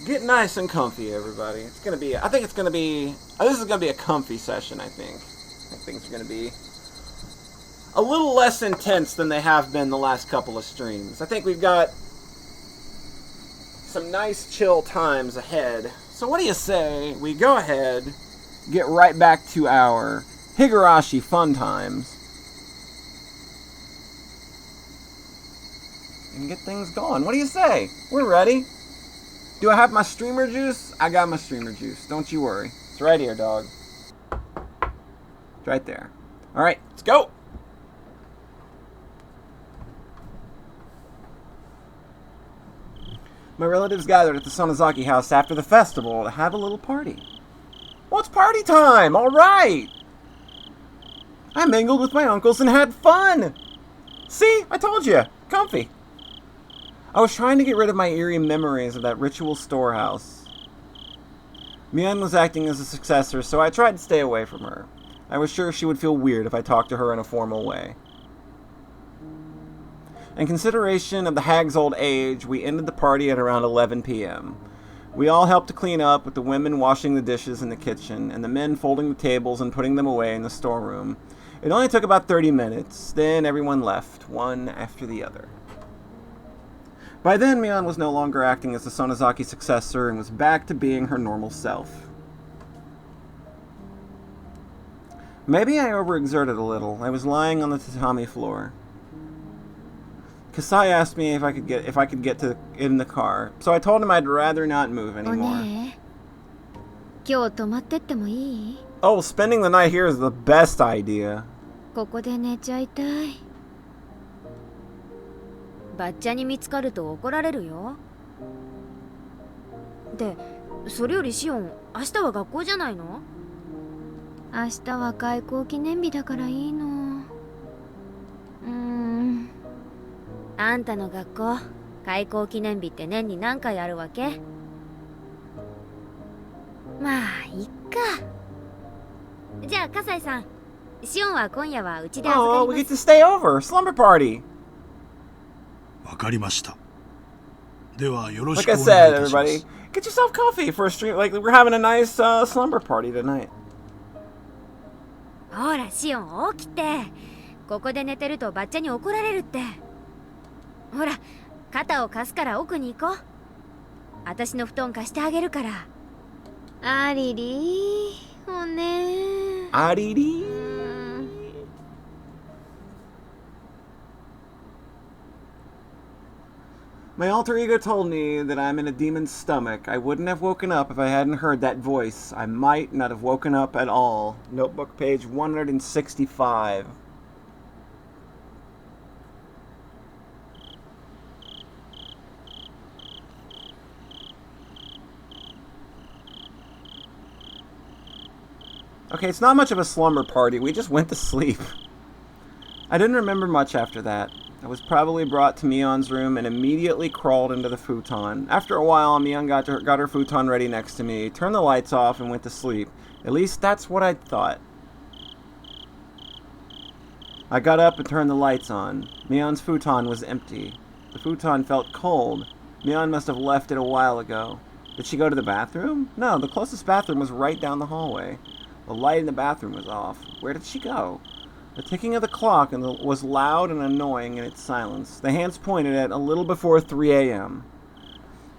Get nice and comfy, everybody. It's gonna be. I think it's gonna be. This is gonna be a comfy session. I think things are gonna be a little less intense than they have been the last couple of streams. I think we've got some nice chill times ahead. So what do you say we go ahead, get right back to our Higurashi fun times, and get things going? What do you say? We're ready. Do I have my streamer juice? I got my streamer juice. Don't you worry. It's right here, dog. It's right there. All right, let's go. My relatives gathered at the Sonozaki house after the festival to have a little party. Well, it's party time! All right! I mingled with my uncles and had fun! See? I told you. Comfy. I was trying to get rid of my eerie memories of that ritual storehouse. Mian was acting as a successor, so I tried to stay away from her. I was sure she would feel weird if I talked to her in a formal way. In consideration of the hag's old age, we ended the party at around 11 p.m. We all helped to clean up, with the women washing the dishes in the kitchen, and the men folding the tables and putting them away in the storeroom. It only took about 30 minutes, then everyone left, one after the other. By then, Mian was no longer acting as the Sonozaki successor and was back to being her normal self. Maybe I overexerted a little. I was lying on the tatami floor. Kasai asked me if I could get in the car, so I told him I'd rather not move anymore. Oh, spending the night here is the best idea. ここで寝ちゃいたい。バッチャに見つかると怒られるよ。で、それよりシオン、明日は学校じゃないの？明日は開校記念日だからいいの。あんたの学校、開校記念日って年に何回あるわけ？まあ、いっか。じゃあ、笠井さん、シオンは今夜はうちで預かります。Oh, we get to stay over. Slumber party. わかりました。ではよろし Like くお願 I い said, いたします。 everybody, get yourself comfy for a stream. Like, we're having a nice slumber party tonight. ほら、シオン、起きて。ここで寝てるとバッチャに怒られるって。ほら、肩を貸すから奥に行こう。私の布団貸してあげるから。ありりー、おねー。ありりー。My alter ego told me that I'm in a demon's stomach. I wouldn't have woken up if I hadn't heard that voice. I might not have woken up at all. Notebook page 165. Okay, it's not much of a slumber party. We just went to sleep. I didn't remember much after that. I was probably brought to Mion's room and immediately crawled into the futon. After a while, Mion got her futon ready next to me, turned the lights off, and went to sleep. At least that's what I thought. I got up and turned the lights on. Mion's futon was empty. The futon felt cold. Mion must have left it a while ago. Did she go to the bathroom? No, the closest bathroom was right down the hallway. The light in the bathroom was off. Where did she go? The ticking of the clock was loud and annoying in its silence. The hands pointed at a little before 3 a.m.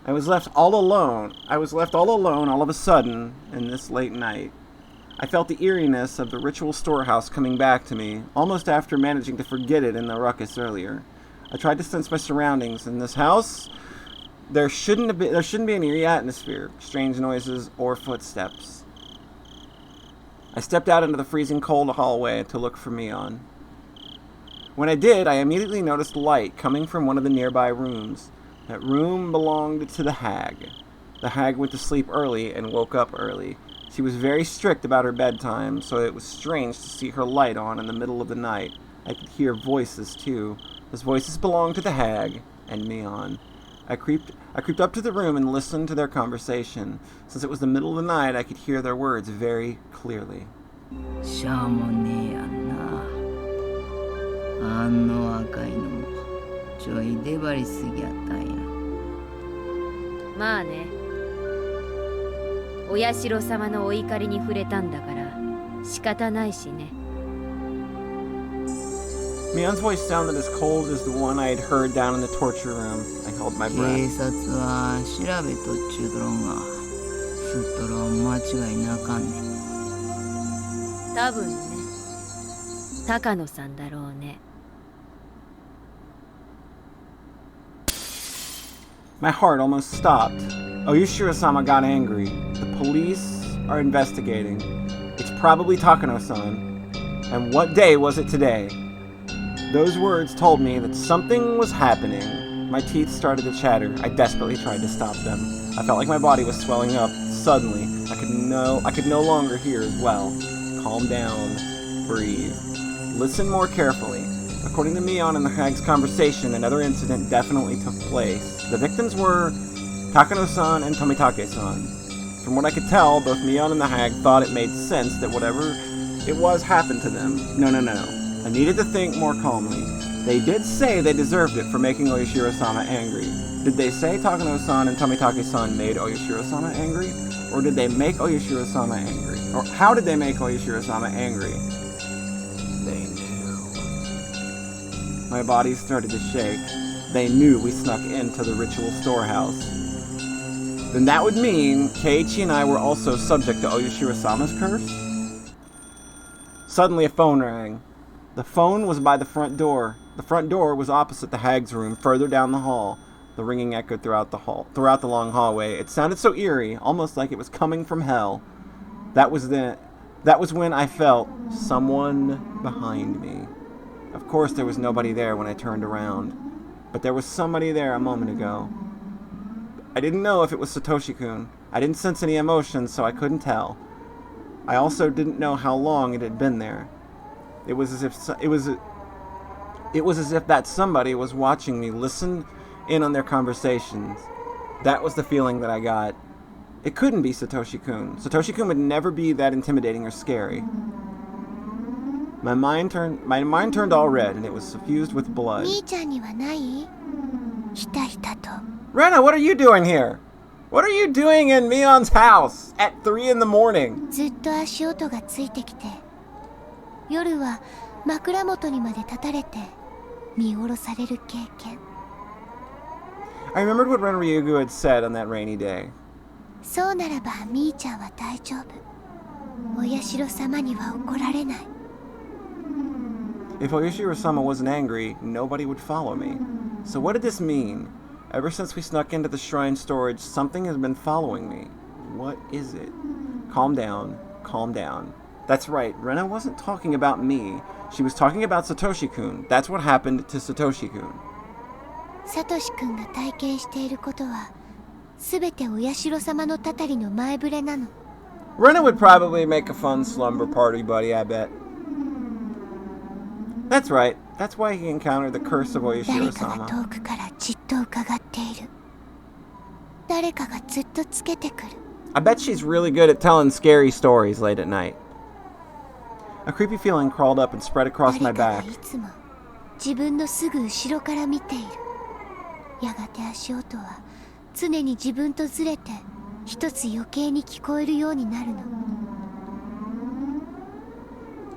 I was left all alone all of a sudden in this late night. I felt the eeriness of the ritual storehouse coming back to me, almost after managing to forget it in the ruckus earlier. I tried to sense my surroundings. In this house, there shouldn't be an eerie atmosphere, strange noises, or footsteps. I stepped out into the freezing cold hallway to look for Mion. When I did, I immediately noticed light coming from one of the nearby rooms. That room belonged to the hag. The hag went to sleep early and woke up early. She was very strict about her bedtime, so it was strange to see her light on in the middle of the night. I could hear voices, too. Those voices belonged to the hag and Mion. I creeped up to the room and listened to their conversation. Since it was the middle of the night, I could hear their words very clearly. お社様のお怒りに触れたんだから仕方ないしね。Mion's voice sounded as cold as the one I had heard down in the torture room. I held my 警 breath. 察は調べとっちゅうとろんがすっとろん間違いなあかんねん。多分ね、高野さんだろうね。My heart almost stopped. Oyashirasama got angry. The police are investigating. It's probably Takano-san. And what day was it today? Those words told me that something was happening. My teeth started to chatter. I desperately tried to stop them. I felt like my body was swelling up. Suddenly, I could no longer hear as well. Calm down. Breathe. Listen more carefully. According to Mion and the hag's conversation, another incident definitely took place. The victims were Takano-san and Tomitake-san. From what I could tell, both Mion and the hag thought it made sense that whatever it was happened to them. No. I needed to think more calmly. They did say they deserved it for making Oyashirasama angry. Did they say Takano-san and Tomitake-san made Oyashirasama angry? Or did they make Oyashirasama angry? Or how did they make Oyashirasama angry? They knew. My body started to shake. They knew we snuck into the ritual storehouse. Then that would mean Keiichi and I were also subject to Oyashirasama's curse? Suddenly a phone rang. The phone was by the front door. The front door was opposite the hag's room, further down the hall. The ringing echoed throughout the long hallway. It sounded so eerie, almost like it was coming from hell. That was when I felt someone behind me. Of course, there was nobody there when I turned around, but there was somebody there a moment ago. I didn't know if it was Satoshi-kun. I didn't sense any emotion, so I couldn't tell. I also didn't know how long it had been there. It was as if that somebody was watching me, listen in on their conversations. That was the feeling that I got. It couldn't be Satoshi-kun. Satoshi-kun would never be that intimidating or scary. My mind turned all red, and it was suffused with blood. Rena, what are you doing here? What are you doing in Mion's house at 3 in the morning? ずっと足音がついてきて、夜は枕元にまで立たれて見下ろされる経験。I remembered what Renryugu had said on that rainy day. そうならばみーちゃんは大丈夫。お社様には怒られない。If Oyashirasama wasn't angry, nobody would follow me. So what did this mean? Ever since we snuck into the shrine storage, something has been following me. What is it? Calm down. Calm down. That's right, Rena wasn't talking about me. She was talking about Satoshi-kun. That's what happened to Satoshi-kun. サトシ君が体験していることは、すべてお社様のたたりの前触れなの。Rena would probably make a fun slumber party buddy, I bet. That's right. That's why he encountered the Curse of 誰かが Oyashirasama. 遠くからじっと伺っている。誰かがずっとつけてくる。I bet she's really good at telling scary stories late at night. A creepy feeling crawled up and spread across my 誰か back. がいつも自分のすぐ後ろから見ている。やがて足音は常に自分とずれて一つ余計に聞こえるようになるの。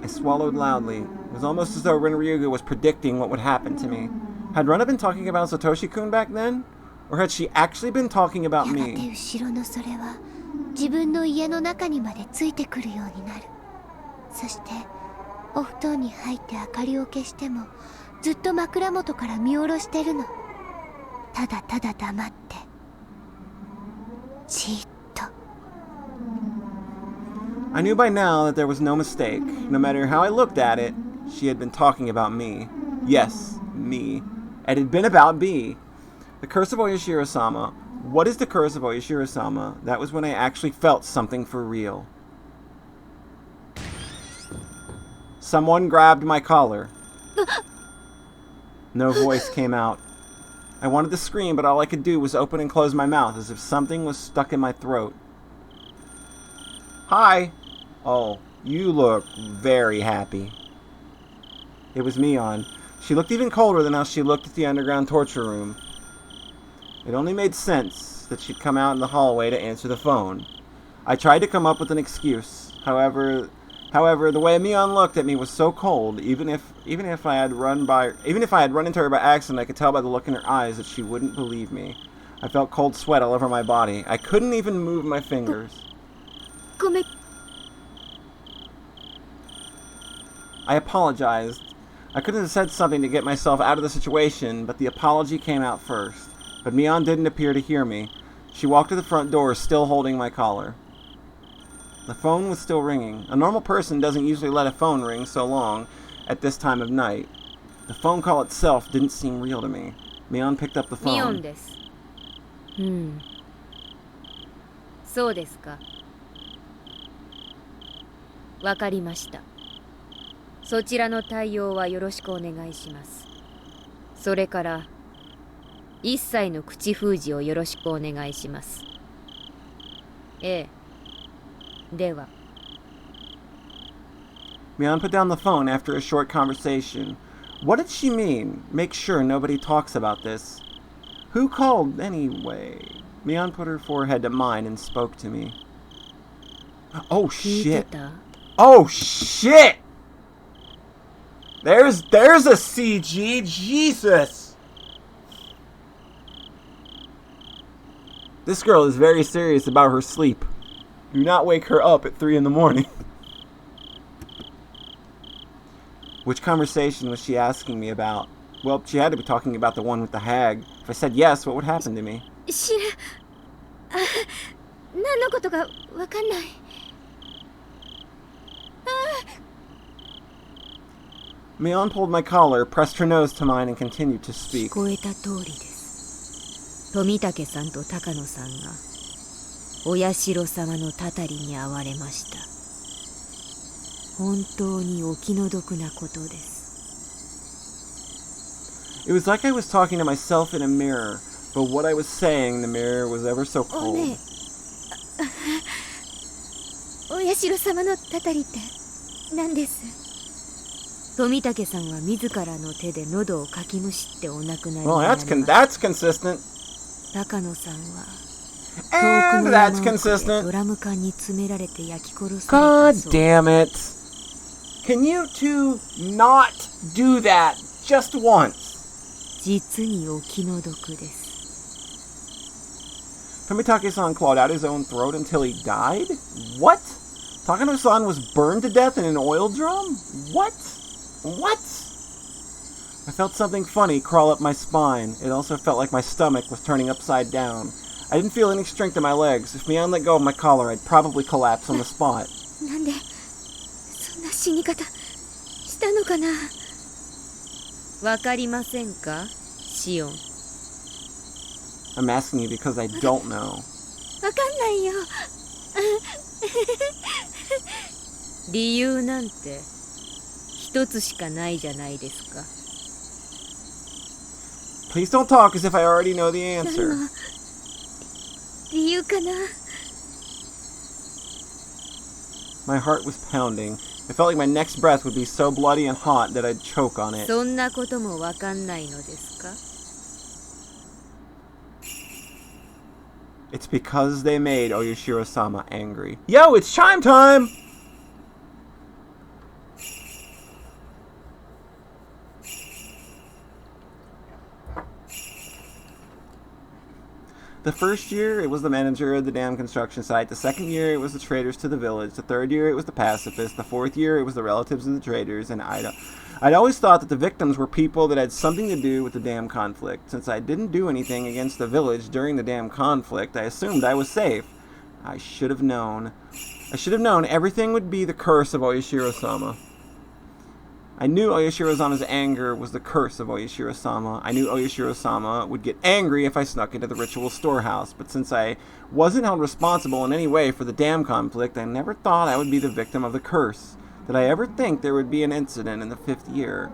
I swallowed loudly. It was almost as though Renryugu was predicting what would happen to me. Had Rena been talking about Satoshi-kun back then? Or had she actually been talking about やがて me? 後ろのそれは自分の家の中にまでついてくるようになる。そしてお布団に入って明かりを消してもずっと枕元から見下ろしてるの。ただただ黙ってじーっと。I knew by now that there was no mistake. No matter how I looked at it, she had been talking about me. Yes, me. It had been about me. The Curse of Oyashirasama. What is the Curse of Oyashirasama? That was when I actually felt something for real. Someone grabbed my collar. No voice came out. I wanted to scream, but all I could do was open and close my mouth as if something was stuck in my throat. Hi. Oh, you look very happy. It was Mion. She looked even colder than how she looked at the underground torture room. It only made sense that she'd come out in the hallway to answer the phone. I tried to come up with an excuse. However, the way Mion looked at me was so cold. Even if I had run into her by accident, I could tell by the look in her eyes that she wouldn't believe me. I felt cold sweat all over my body. I couldn't even move my fingers. ごめん。 I apologized. I could have said something to get myself out of the situation, but the apology came out first. But Mion didn't appear to hear me. She walked to the front door, still holding my collar. The phone was still ringing. A normal person doesn't usually let a phone ring so long at this time of night. The phone call itself didn't seem real to me. Mion picked up the ミオン phone. です。そうですか。わかりました。そちらの対応はよろしくお願いします。それから一切の口封じをよろしくお願いします。ええ。では。 Mion put down the phone after a short conversation. What did she mean? Make sure nobody talks about this. Who called anyway? Mion put her forehead to mine and spoke to me. Oh 聞いて shit. た？ Oh shit! There's a CG. Jesus! This girl is very serious about her sleep. Do not wake her up at 3 in the morning. Which conversation was she asking me about? Well, she had to be talking about the one with the hag. If I said yes, what would happen to me? 知ら何のことかわかんない。Mion pulled my collar, pressed her nose to mine, and continued to 聞 speak. こえた通りです。富武さんと高野さんがお社様のたたりに遭われました。本当にお気の毒なことです。 It was like I was talking to myself in a mirror, but what I was saying, the mirror was ever so おね cold. お社様のたたりって何です？富武さんは自らの手で喉をかきむしってお亡くなりに Well, なりました。 that's consistent. 高野さんは And 遠くの that's 山奥で consistent. ドラム缶に詰められて焼き殺され God たそう。 damn it. Can you two not do that just once? 実にお気の毒です。 Fumitake-san clawed out his own throat until he died? What? Takano-san was burned to death in an oil drum? What? What? I felt something funny crawl up my spine. It also felt like my stomach was turning upside down. I didn't feel any strength in my legs. If Mion let go of my collar, I'd probably collapse on the spot. なんでそんな死に方したのかな。わかりませんか、シオン。 I'm asking you because I don't know. わかんないよ。理由なんて一つしかないじゃないですか。 Please don't talk as if I already know the 何 answer. の理由かな。 My heart was pounding. It felt like my next breath would be so bloody and hot that I'd choke on it. そんなこともわかんないのですか。 It's because they made Oyashirasama angry. Yo, it's chime time! The first year, it was the manager of the damn construction site. The second year, it was the traders to the village. The third year, it was the pacifists. The fourth year, it was the relatives of the traders. And I'd always thought that the victims were people that had something to do with the damn conflict. Since I didn't do anything against the village during the damn conflict, I assumed I was safe. I should have known. I should have known everything would be the curse of Oyashirasama. I knew Oyashirasama's anger was the curse of Oyashirasama. I knew Oyashirasama would get angry if I snuck into the ritual storehouse, but since I wasn't held responsible in any way for the damn conflict, I never thought I would be the victim of the curse. Did I ever think there would be an incident in the 5th year?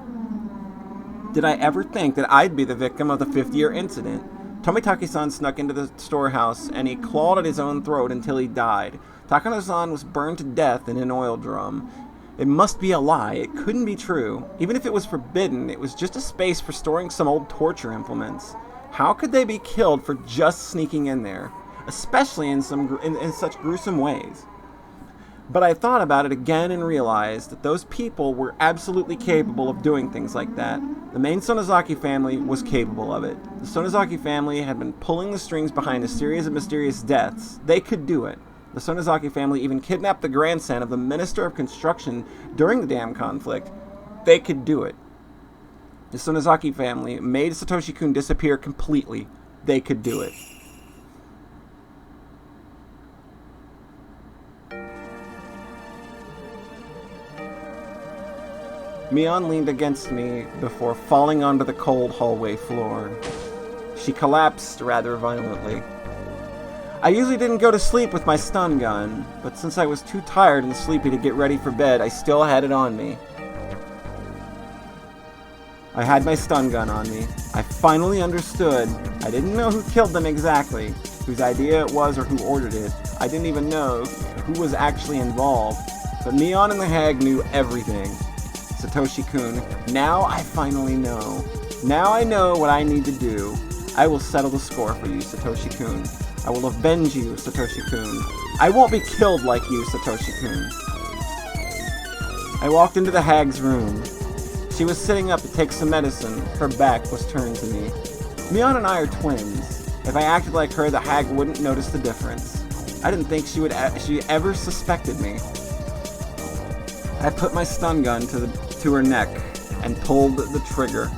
Did I ever think that I'd be the victim of the 5th year incident? Tomitake-san snuck into the storehouse, and he clawed at his own throat until he died. Takano-san was burned to death in an oil drum. It must be a lie. It couldn't be true. Even if it was forbidden, it was just a space for storing some old torture implements. How could they be killed for just sneaking in there? especially in such gruesome ways. But I thought about it again and realized that those people were absolutely capable of doing things like that. The main Sonozaki family was capable of it. The Sonozaki family had been pulling the strings behind a series of mysterious deaths. They could do it. The Sonozaki family even kidnapped the grandson of the Minister of Construction during the damn conflict. They could do it. The Sonozaki family made Satoshi-kun disappear completely. They could do it. Mion leaned against me before falling onto the cold hallway floor. She collapsed rather violently. I usually didn't go to sleep with my stun gun, but since I was too tired and sleepy to get ready for bed, I still had it on me. I had my stun gun on me. I finally understood. I didn't know who killed them exactly, whose idea it was or who ordered it. I didn't even know who was actually involved, but Mion and the hag knew everything. Satoshi-kun, now I finally know. Now I know what I need to do. I will settle the score for you, Satoshi-kun. I will avenge you, Satoshi-kun. I won't be killed like you, Satoshi-kun. I walked into the hag's room. She was sitting up to take some medicine. Her back was turned to me. Mion and I are twins. If I acted like her, the hag wouldn't notice the difference. I didn't think she ever suspected me. I put my stun gun to her neck and pulled the trigger.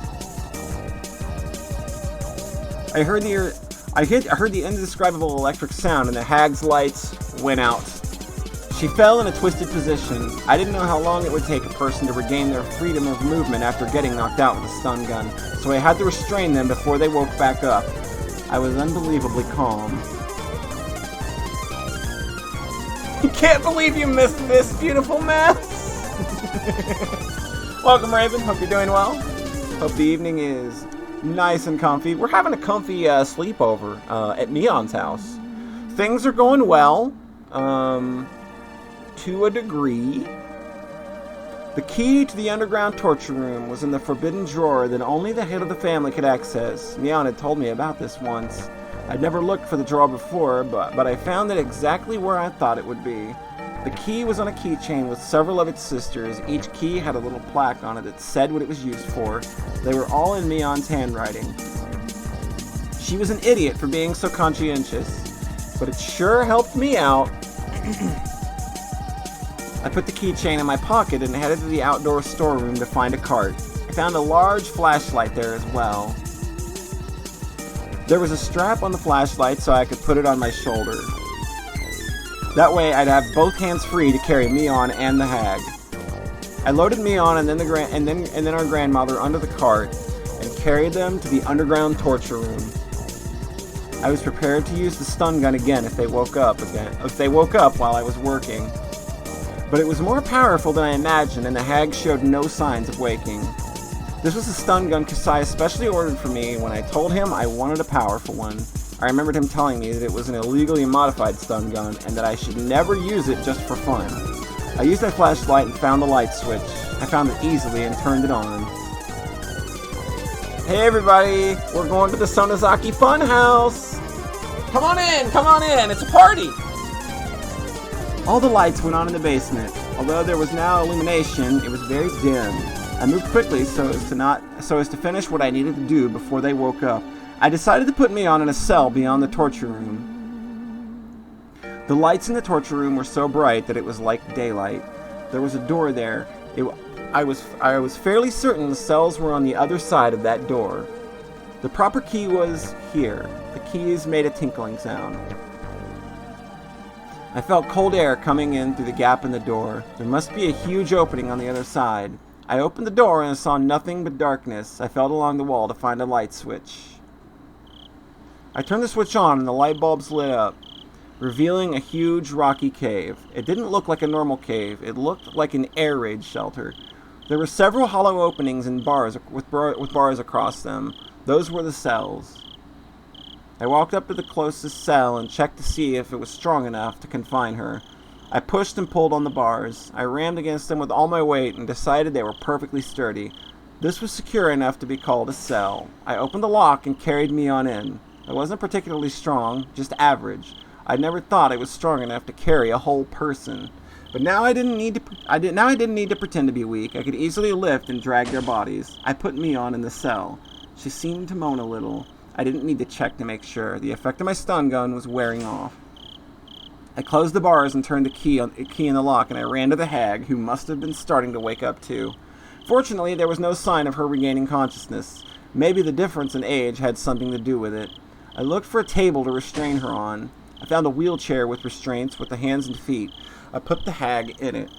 I heard the indescribable electric sound and the hag's lights went out. She fell in a twisted position. I didn't know how long it would take a person to regain their freedom of movement after getting knocked out with a stun gun, so I had to restrain them before they woke back up. I was unbelievably calm. You can't believe you missed this beautiful mess! Welcome, Raven. Hope you're doing well. Hope the evening is nice and comfy. We're having a comfy sleepover at Mion's house. Things are going well, to a degree. The key to the underground torture room was in the forbidden drawer that only the head of the family could access. Mion had told me about this once. I'd never looked for the drawer before, but I found it exactly where I thought it would be. The key was on a keychain with several of its sisters. Each key had a little plaque on it that said what it was used for. They were all in Mion's handwriting. She was an idiot for being so conscientious, but it sure helped me out. I put the keychain in my pocket and headed to the outdoor storeroom to find a cart. I found a large flashlight there as well. There was a strap on the flashlight so I could put it on my shoulder. That way I'd have both hands free to carry Mion and the hag. I loaded Mion and then our grandmother under the cart and carried them to the underground torture room. I was prepared to use the stun gun again if they woke up while I was working. But it was more powerful than I imagined, and the hag showed no signs of waking. This was a stun gun Kasai especially ordered for me when I told him I wanted a powerful one. I remembered him telling me that it was an illegally modified stun gun and that I should never use it just for fun. I used my flashlight and found the light switch. I found it easily and turned it on. Hey everybody, we're going to the Sonozaki Funhouse! Come on in, it's a party! All the lights went on in the basement. Although there was now illumination, it was very dim. I moved quickly so as to finish what I needed to do before they woke up. I decided to put Mion in a cell beyond the torture room. The lights in the torture room were so bright that it was like daylight. There was a door there. I was fairly certain the cells were on the other side of that door. The proper key was here. The keys made a tinkling sound. I felt cold air coming in through the gap in the door. There must be a huge opening on the other side. I opened the door and saw nothing but darkness. I felt along the wall to find a light switch. I turned the switch on and the light bulbs lit up, revealing a huge rocky cave. It didn't look like a normal cave. It looked like an air raid shelter. There were several hollow openings and bars with bars across them. Those were the cells. I walked up to the closest cell and checked to see if it was strong enough to confine her. I pushed and pulled on the bars. I rammed against them with all my weight and decided they were perfectly sturdy. This was secure enough to be called a cell. I opened the lock and carried Mion in. I wasn't particularly strong, just average. I never thought I was strong enough to carry a whole person. But now I didn't need to pretend to be weak. I could easily lift and drag their bodies. I put Mion in the cell. She seemed to moan a little. I didn't need to check to make sure. The effect of my stun gun was wearing off. I closed the bars and turned the key in the lock, and I ran to the hag, who must have been starting to wake up too. Fortunately, there was no sign of her regaining consciousness. Maybe the difference in age had something to do with it. I looked for a table to restrain her on. I found a wheelchair with restraints with the hands and feet. I put the hag in it.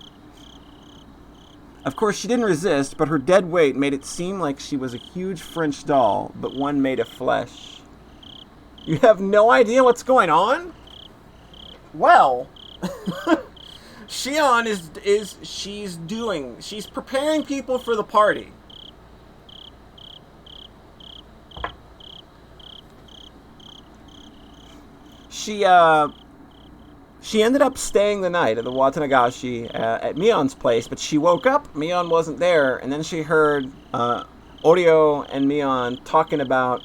Of course, she didn't resist, but her dead weight made it seem like she was a huge French doll, but one made of flesh. You have no idea what's going on? Well, Shion she's preparing people for the party. She ended up staying the night at the Watanagashi at Mion's place, but she woke up, Mion wasn't there, and then she heard Oreo and Mion talking about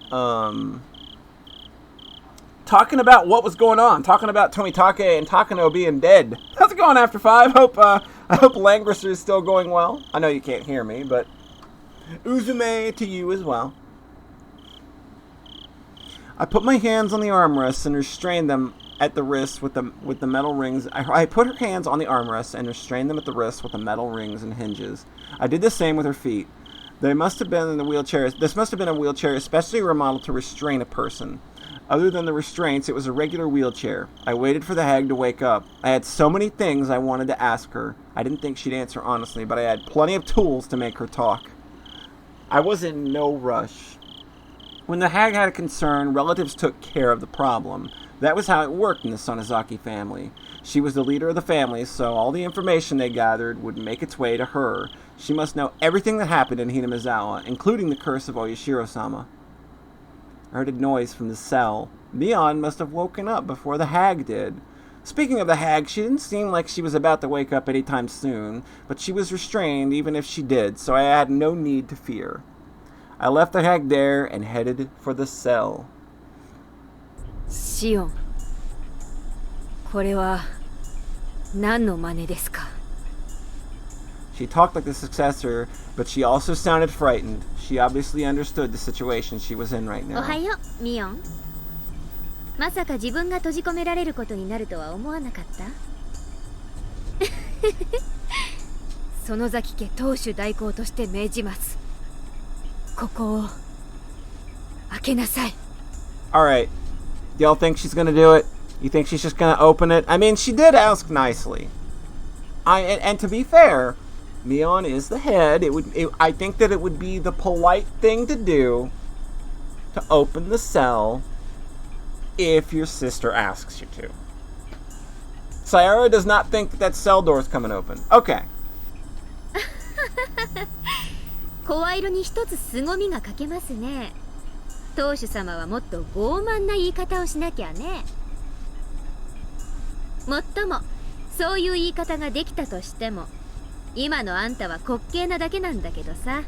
what was going on, talking about Tomitake and Takano being dead. How's it going, After Five? I hope Langrisser is still going well. I know you can't hear me, but Uzume to you as well. I put my hands on the armrests and restrained them at the wrists with the metal rings. I put her hands on the armrests and restrained them at the wrists with the metal rings and hinges. I did the same with her feet. This must have been a wheelchair especially remodeled to restrain a person. Other than the restraints, it was a regular wheelchair. I waited for the hag to wake up. I had so many things I wanted to ask her. I didn't think she'd answer honestly, but I had plenty of tools to make her talk. I was in no rush. When the hag had a concern, relatives took care of the problem. That was how it worked in the Sonozaki family. She was the leader of the family, so all the information they gathered would make its way to her. She must know everything that happened in Hinamizawa, including the Curse of Oyashirasama. I heard a noise from the cell. Mion must have woken up before the hag did. Speaking of the hag, she didn't seem like she was about to wake up anytime soon, but she was restrained even if she did, so I had no need to fear. I left the hag there and headed for the cell. シオン、これは何の真似ですか? She talked like the successor, but she also sounded frightened. She obviously understood the situation she was in right now. おはよう、ミオン。まさか自分が閉じ込められることになるとは思わなかった？園崎家当主代行として命じます。ここを開けなさい。 Alright. Y'all think she's gonna do it? You think she's just gonna open it? I mean, she did ask nicely. And to be fair, Mion is the head. I think that it would be the polite thing to do to open the cell if your sister asks you to. Sayara does not think that cell door is coming open. Okay. 声色に一つ凄みが欠けますね。当主様はもっと傲慢な言い方をしなきゃね。もっともそういう言い方ができたとしても、今のあんたは滑稽なだけなんだけどさ。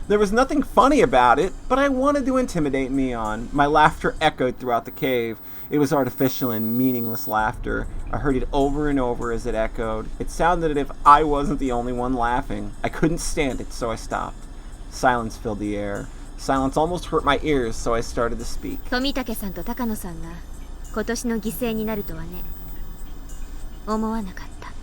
There was nothing funny about it, but I wanted to intimidate Mion. My laughter echoed throughout the cave. It was artificial and meaningless laughter. I heard it over and over as it echoed. It sounded as if I wasn't the only one laughing. I couldn't stand it, so I stopped. Silence filled the air. Silence almost hurt my ears, so I started to speak. 富武さんと高野さんが今年の犠牲になるとはね、思わなかった。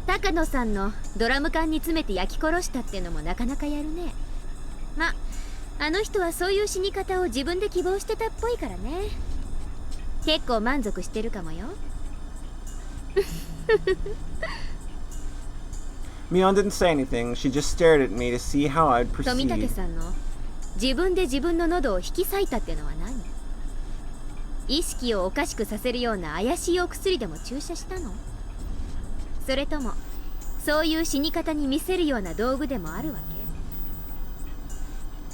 高野さんのドラム缶に詰めて焼き殺したってのもなかなかやるね。ま、あの人はそういう死に方を自分で希望してたっぽいからね。結構満足してるかもよ。Mion didn't say anything. She just stared at me to see how I'd proceed. 富武さんの自分で自分の喉を引き裂いたってのは何？意識をおかしくさせるような怪しいお薬でも注射したの？それともそういう死に方に見せるような道具でもあるわ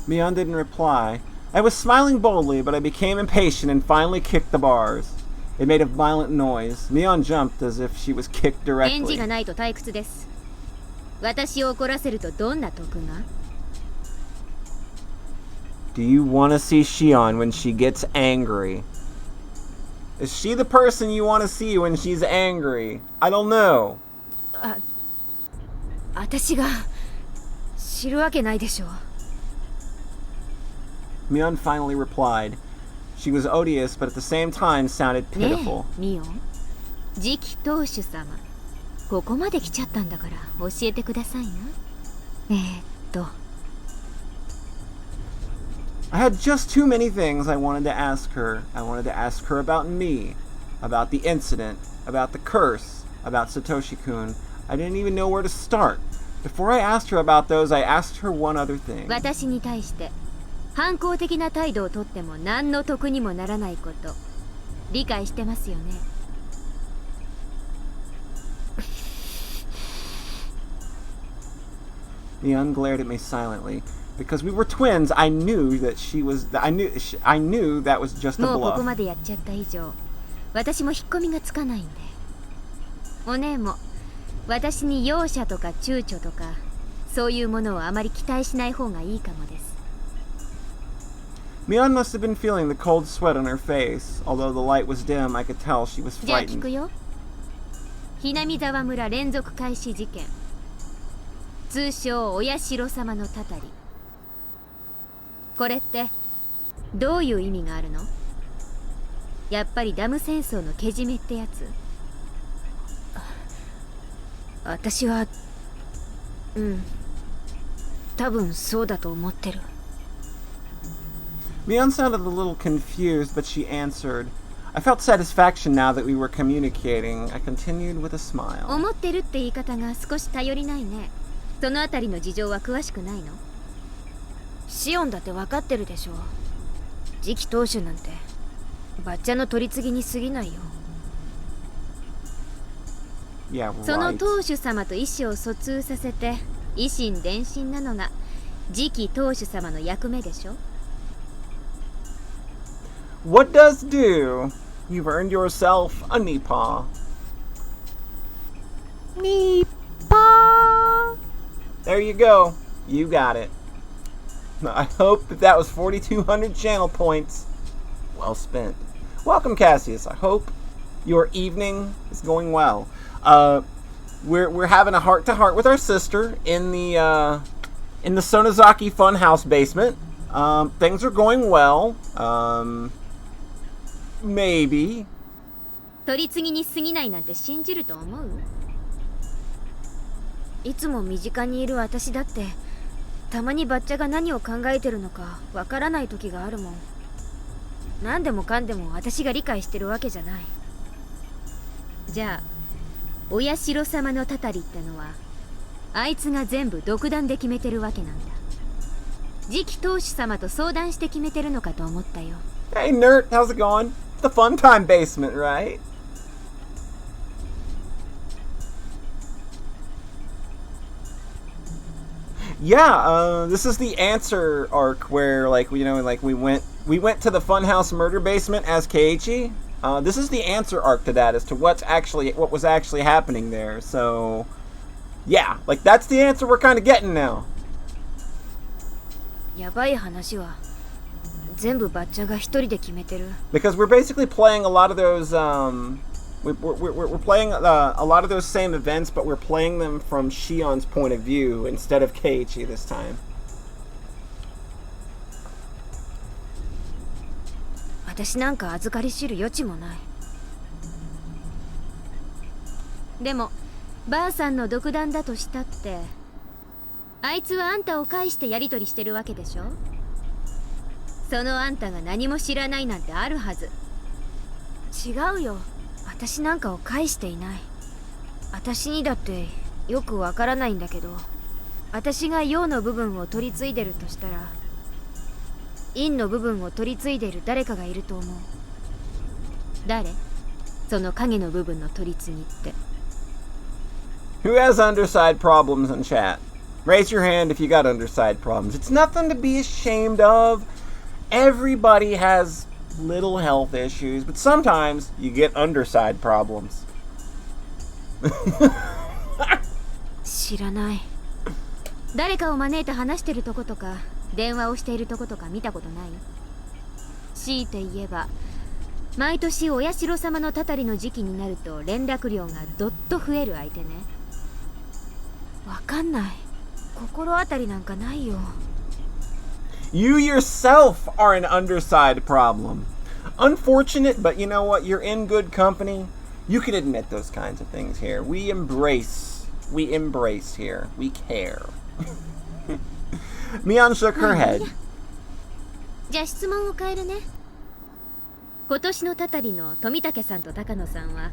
け？ Mion didn't reply. I was smiling boldly, but I became impatient and finally kicked the bars. It made a violent noise. Mion jumped as if she was kicked 返事 directly. がないと退屈です。私を怒らせるとどんな得が？ Do you want to see Shion when she gets angry? Is she the person you want to see when she's angry? I don't know. 私が知るわけないでしょ。Mion finally replied. She was odious, but at the same time sounded ね pitiful. え、ミオン。次期当主様。ここまで来ちゃったんだから教えてくださいな。I had just too many things I wanted to ask her. I wanted to ask her about me, about the incident, about the curse, about Satoshi-kun. I didn't even know where to start. Before I asked her about those, I asked her one other thing. 私に対して反抗的な態度をとっても何の得にもならないこと、理解してますよね。Mion glared at me silently. Because we were twins, I knew that she was. I knew that was just a もうここ bluff. までやっちゃった以上、私も引っ込みがつかないんで。お姉も私に容赦とか躊躇とかそういうものをあまり期待しない方がいいかもです。 Mion must have been feeling the cold sweat on her face. Although the light was dim, I could tell she was じゃあ聞 frightened. くよ。ひなみ沢村連続開始事件、通称親代様のたたり。これってどういう意味があるの？やっぱりダム戦争のけじめってやつ？私は多分そうだと思ってる。 Mion sounded a little confused, but she answered. I felt satisfaction now that we were communicating. I continued with a smile. 思ってるって言い方が少し頼りないね。そのあたりの事情は詳しくないの？シオンだって分かってるでしょ。次期当主なんてバッチャの取り次ぎに過ぎないよ。 Yeah, その right. 当主様と意思を疎通させて以心伝心なのが次期当主様の役目でしょ。 What does do? You've earned yourself a Nipa. Nipa! There you go. You got it. I hope that was 4,200 channel points. Well spent. Welcome, Cassius. I hope your evening is going well. We're having a heart-to-heart with our sister in the Sonozaki Funhouse basement. Things are going well. Maybe. 取り次ぎに過ぎないなんて信じると思う？いつも身近にいる私だってたまにバッチャが何を考えてるのかわからない時があるもん。何でもかんでも私が理解してるわけじゃない。じゃあ親代様のたたりってのはあいつが全部独断で決めてるわけなんだ。次期当主様と相談して決めてるのかと思ったよ。 Hey, Nert, how's it going? The fun time basement, right? Yeah, this is the answer arc where, like, we went to the Funhouse murder basement as Keiichi. This is the answer arc to that as to what was actually happening there. So, yeah, like that's the answer we're kind of getting now. やばい話は全部バッチャが一人で決めてる。 Because we're basically playing a lot of those, we're playing a lot of those same events, but we're playing them from Shion's point of view instead of Keiichi this time. 私なんか預かり知る余地もない。でもばあさんの独断だとしたってあいつはあんたを介してやり取りしてるわけでしょ。そのあんたが何も知らないなんてあるはず。違うよ、私なんかを介していない。私にだってよくわからないんだけど、私が陽の部分を取り継いでるとしたら陰の部分を取り継いでる誰かがいると思う。誰？その影の部分の取り継ぎって。 Who has underside problems in chat? Raise your hand if you got underside problems. It's nothing to be ashamed of. Everybody has little health issues, but sometimes you get underside problems. 知らない。誰かを招いて話してるとことか電話をしているとことか見たことない？強いて言えば毎年お社様のたたりの時期になると連絡量がどっと増える相手ね。わかんない。心当たりなんかないよ。You yourself are an underside problem. Unfortunate, but you know what? You're in good company. You can admit those kinds of things here. We embrace here. We care. Mion shook her head. じゃあ質問を変えるね。今年のたたりの富武さんと高野さんは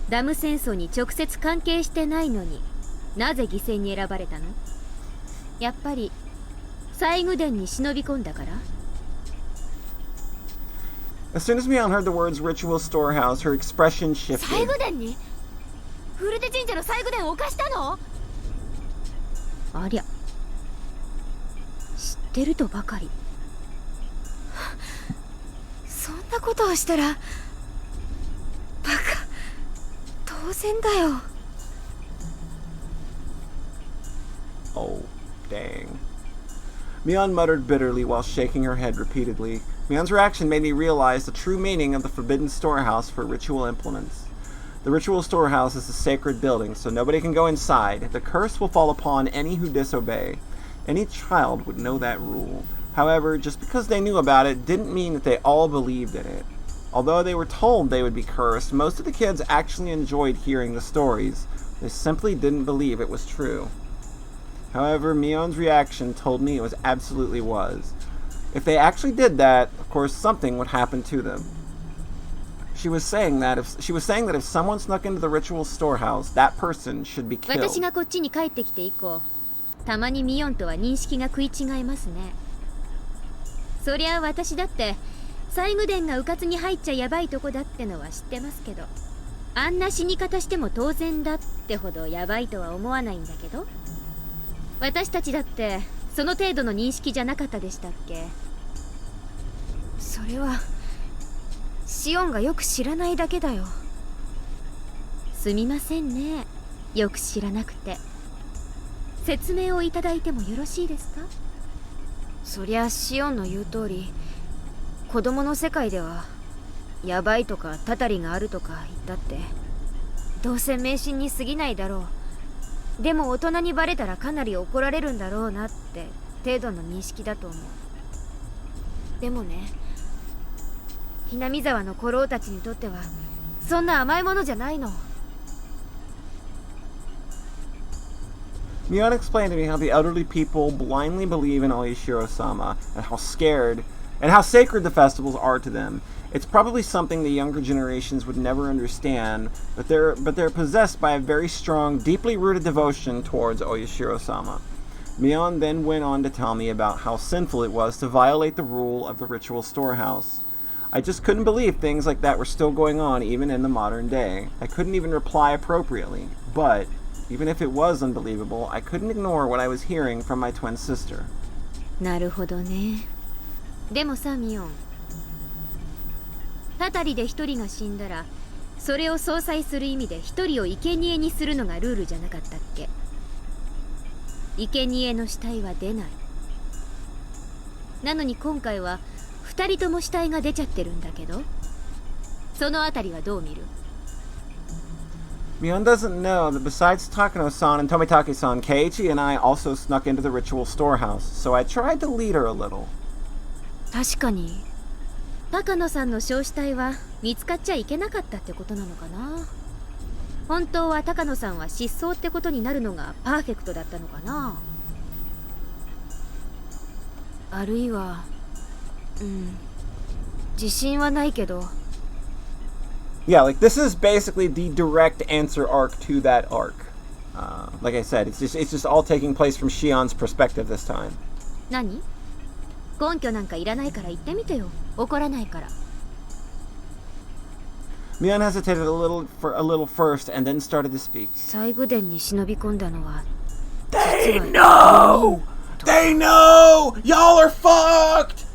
ダム戦争に直接関係してないのになぜ犠牲に選ばれたの？やっぱり西宮殿に忍び込んだから？ As soon as Mion heard the words ritual storehouse, her expression 西 shifted. 宮殿に？古手神社の西宮殿を犯したの？ありゃ、知ってるとばかり。そんなことをしたらバカ、当然だよ。Oh, dang. Mion muttered bitterly while shaking her head repeatedly. Mion's reaction made me realize the true meaning of the forbidden storehouse for ritual implements. The ritual storehouse is a sacred building, so nobody can go inside. The curse will fall upon any who disobey. Any child would know that rule. However, just because they knew about it didn't mean that they all believed in it. Although they were told they would be cursed, most of the kids actually enjoyed hearing the stories. They simply didn't believe it was true. However, Mion's reaction told me it was absolutely was. If they actually did that, of course something would happen to them. She was saying that if someone snuck into the ritual storehouse, that person should be killed. 私がこっちに帰ってきて以降、たまにミヨンとは認識が食い違いますね。そりゃ私だって西宮殿が迂闊に入っちゃヤバいとこだってのは知ってますけど、あんな死に方しても当然だってほどヤバいとは思わないんだけど、私たちだってその程度の認識じゃなかったでしたっけ？それはシオンがよく知らないだけだよ。すみませんね、よく知らなくて。説明をいただいてもよろしいですか？そりゃシオンの言う通り、子供の世界ではヤバいとかたたりがあるとか言ったってどうせ迷信に過ぎないだろう。でも大人にバレたらかなり怒られるんだろうなって程度の認識だと思う。でもね、ひなみ沢の古老たちにとってはそんな甘いものじゃないの。Mion explained to me how the elderly people blindly believe in Oyashirasama and how sacred the festivals are to them. It's probably something the younger generations would never understand, but they're possessed by a very strong, deeply rooted devotion towards Oyashirasama. Mion then went on to tell me about how sinful it was to violate the rule of the ritual storehouse. I just couldn't believe things like that were still going on even in the modern day. I couldn't even reply appropriately, but even if it was unbelievable, I couldn't ignore what I was hearing from my twin sister. なるほどね。でもさ、ミオン。たたりで一人が死んだら、それを相殺する意味で一人を生贄にするのがルールじゃなかったっけ？生贄の死体は出ない。なのに今回は二人とも死体が出ちゃってるんだけど、そのあたりはどう見る？Mion doesn't know that besides Takano-san and Tomitake-san, Keiichi and I also snuck into the ritual storehouse, so I tried to lead her a little. 確かに高野さんの焼死体は見つかっちゃいけなかったってことなのかな。本当は高野さんは失踪ってことになるのがパーフェクトだったのかな。あるいは自信はないけど。Yeah, like this is basically the direct answer arc to that arc. Like I said, it's just all taking place from Shion's perspective this time. 何？根拠なんかいらないから言ってみてよ。怒らないから。Mion hesitated a little first and then started to speak. 西宮殿に忍び込んだのは。They know! They know! Y'all are fucked!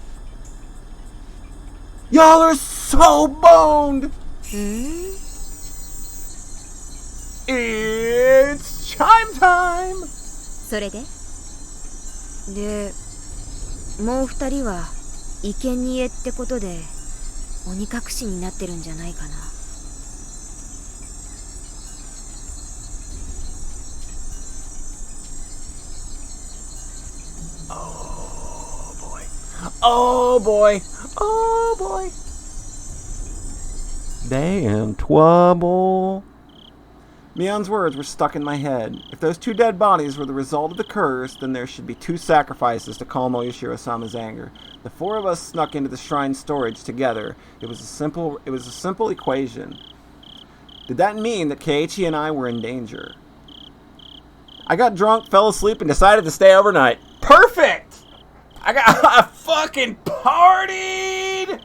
Y'all are so boned! It's chime time! それでで、もう二人は生贄ってことで鬼隠しになってるんじゃないかな。Oh boy. Oh boy. Oh boy. They in trouble. Mion's words were stuck in my head. If those two dead bodies were the result of the curse, then there should be two sacrifices to calm Oyashirasama's anger. The four of us snuck into the shrine storage together. It was a simple equation. Did that mean that Keiichi and I were in danger? I got drunk, fell asleep, and decided to stay overnight. Perfect! I fucking partied!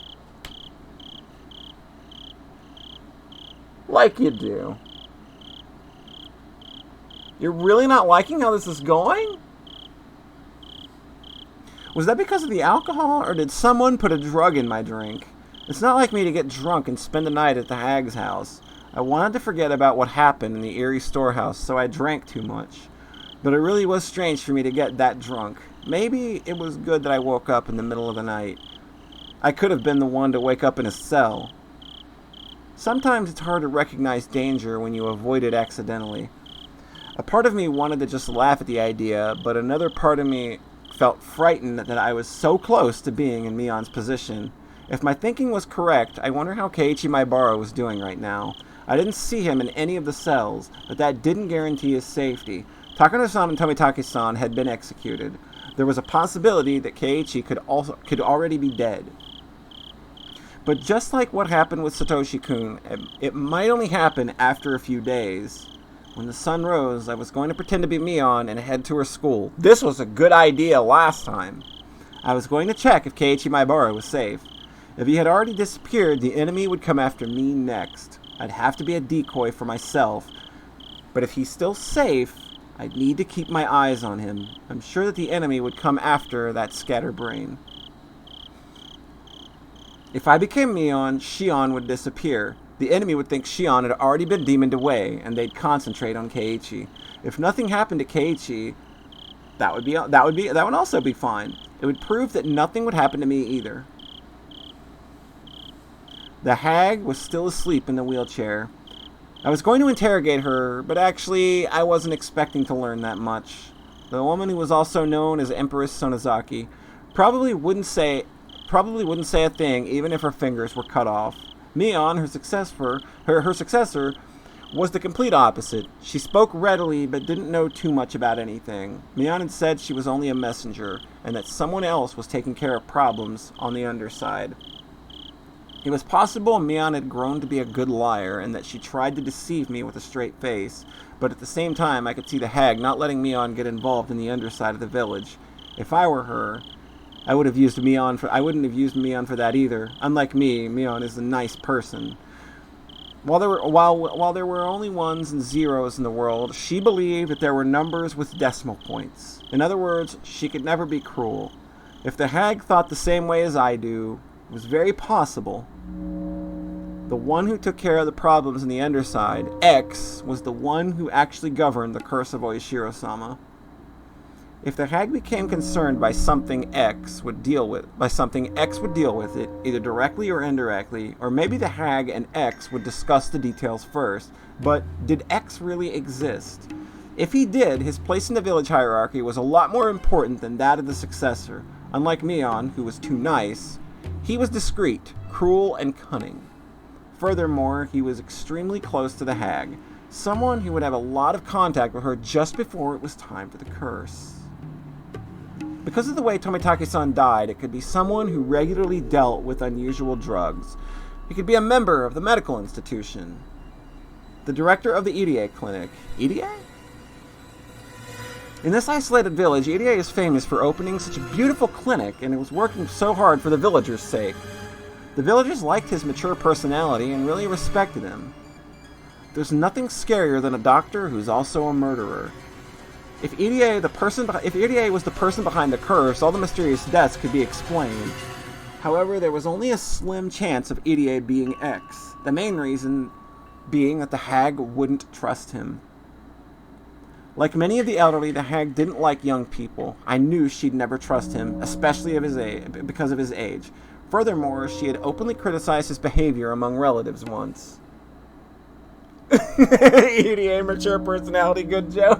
Like you do. You're really not liking how this is going? Was that because of the alcohol, or did someone put a drug in my drink? It's not like me to get drunk and spend the night at the hag's house. I wanted to forget about what happened in the eerie storehouse, so I drank too much. But it really was strange for me to get that drunk. Maybe it was good that I woke up in the middle of the night. I could have been the one to wake up in a cell. Sometimes it's hard to recognize danger when you avoid it accidentally. A part of me wanted to just laugh at the idea, but another part of me felt frightened that I was so close to being in Mion's position. If my thinking was correct, I wonder how Keiichi Maibara was doing right now. I didn't see him in any of the cells, but that didn't guarantee his safety. Takano-san and Tomitake-san had been executed. There was a possibility that Keiichi could already be dead. But just like what happened with Satoshi-kun, it might only happen after a few days. When the sun rose, I was going to pretend to be Mion and head to her school. This was a good idea last time. I was going to check if Keiichi Maibara was safe. If he had already disappeared, the enemy would come after me next. I'd have to be a decoy for myself. But if he's still safe, I'd need to keep my eyes on him. I'm sure that the enemy would come after that scatterbrain. If I became Mion, Shion would disappear. The enemy would think Shion had already been demoned away, and they'd concentrate on Keiichi. If nothing happened to Keiichi, that would also be fine. It would prove that nothing would happen to me either. The hag was still asleep in the wheelchair. I was going to interrogate her, but actually I wasn't expecting to learn that much. The woman who was also known as Empress Sonozaki probably wouldn't say a thing even if her fingers were cut off. Mion, her successor, was the complete opposite. She spoke readily but didn't know too much about anything. Mion had said she was only a messenger and that someone else was taking care of problems on the underside. It was possible Mion had grown to be a good liar and that she tried to deceive me with a straight face, but at the same time I could see the hag not letting Mion get involved in the underside of the village. If I were her, I wouldn't have used Mion for that either. Unlike me, Mion is a nice person. While there were only ones and zeros in the world, she believed that there were numbers with decimal points. In other words, she could never be cruel. If the hag thought the same way as I do, it was very possible. The one who took care of the problems in the underside, X, was the one who actually governed the Curse of Oyashirasama. If the hag became concerned by something X would deal with it, either directly or indirectly, or maybe the hag and X would discuss the details first. But did X really exist? If he did, his place in the village hierarchy was a lot more important than that of the successor. Unlike Mion, who was too nice, he was discreet, cruel, and cunning. Furthermore, he was extremely close to the hag, someone who would have a lot of contact with her just before it was time for the curse. Because of the way Tomitake-san died, it could be someone who regularly dealt with unusual drugs. He could be a member of the medical institution, the director of the Irie clinic. Irie? In this isolated village, Irie is famous for opening such a beautiful clinic, and it was working so hard for the villagers' sake. The villagers liked his mature personality and really respected him. There's nothing scarier than a doctor who's also a murderer. If Irie was the person behind the curse, all the mysterious deaths could be explained. However, there was only a slim chance of Irie being X, the main reason being that the hag wouldn't trust him. Like many of the elderly, the hag didn't like young people. I knew she'd never trust him, especially because of his age. Furthermore, she had openly criticized his behavior among relatives once. EDA mature personality, good joke.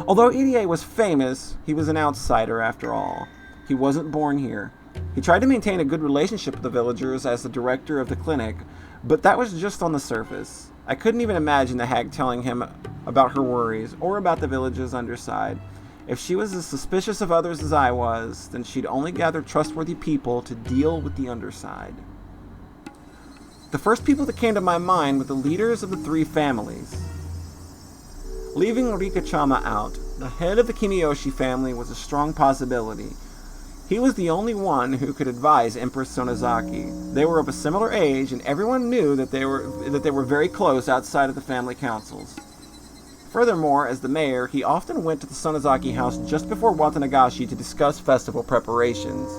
Although EDA was famous, he was an outsider after all. He wasn't born here. He tried to maintain a good relationship with the villagers as the director of the clinic, but that was just on the surface. I couldn't even imagine the hag telling him about her worries or about the village's underside. If she was as suspicious of others as I was, then she'd only gather trustworthy people to deal with the underside. The first people that came to my mind were the leaders of the three families. Leaving Rika-chama out, the head of the Kimiyoshi family was a strong possibility. He was the only one who could advise Empress Sonozaki. They were of a similar age, and everyone knew that they were very close outside of the family councils. Furthermore, as the mayor, he often went to the Sonozaki house just before Watanagashi to discuss festival preparations.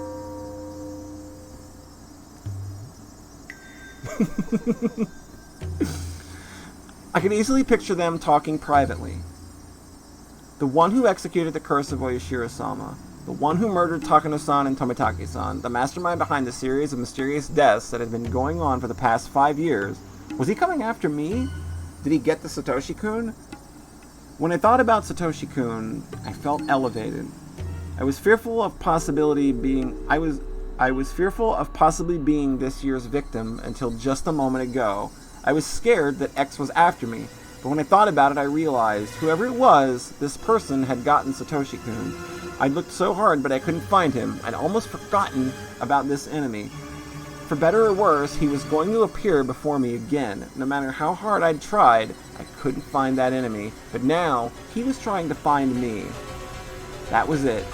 I can easily picture them talking privately. The one who executed the Curse of Oyashirasama, the one who murdered Takano-san and Tomitake-san, the mastermind behind the series of mysterious deaths that had been going on for the past 5 years. Was he coming after me? Did he get the Satoshi-kun? When I thought about Satoshi-kun, I felt elevated. I was fearful of possibly being this year's victim until just a moment ago. I was scared that X was after me, but when I thought about it, I realized whoever it was, this person had gotten Satoshi-kun. I'd looked so hard, but I couldn't find him. I'd almost forgotten about this enemy. For better or worse, he was going to appear before me again. No matter how hard I'd tried, I couldn't find that enemy. But now, he was trying to find me. That was it.